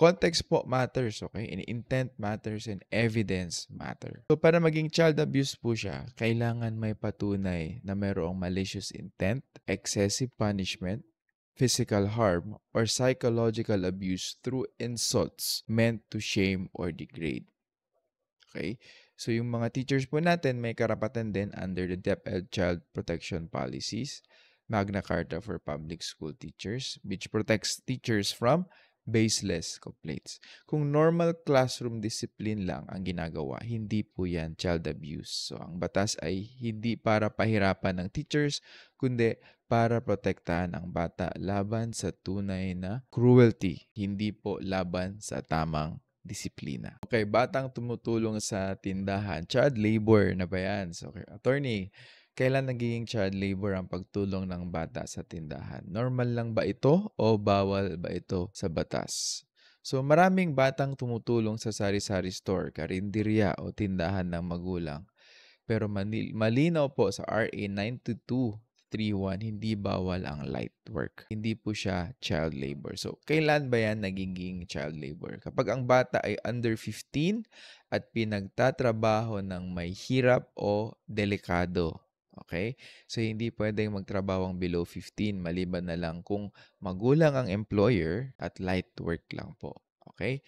Context po matters, okay? And intent matters and evidence matter. So para maging child abuse po siya, kailangan may patunay na mayroong malicious intent, excessive punishment, physical harm, or psychological abuse through insults meant to shame or degrade. Okay? So yung mga teachers po natin may karapatan din under the DepEd Child Protection Policies, Magna Carta for Public School Teachers, which protects teachers from baseless complaints. Kung normal classroom discipline lang ang ginagawa, hindi po yan child abuse. So ang batas ay hindi para pahirapan ng teachers, kundi para protektahan ang bata laban sa tunay na cruelty, hindi po laban sa tamang disiplina. Okay, batang tumutulong sa tindahan. Child labor na ba yan? So, okay, attorney, kailan nagiging child labor ang pagtulong ng bata sa tindahan? Normal lang ba ito o bawal ba ito sa batas? So, maraming batang tumutulong sa sari-sari store, karinderya o tindahan ng magulang. Pero malinaw po sa RA 92231, hindi bawal ang light work. Hindi po siya child labor. So, kailan ba yan nagiging child labor? Kapag ang bata ay under 15 at pinagtatrabaho ng may hirap o delikado. Okay? So, hindi pwedeng magtrabaho ang below 15 maliban na lang kung magulang ang employer at light work lang po. Okay?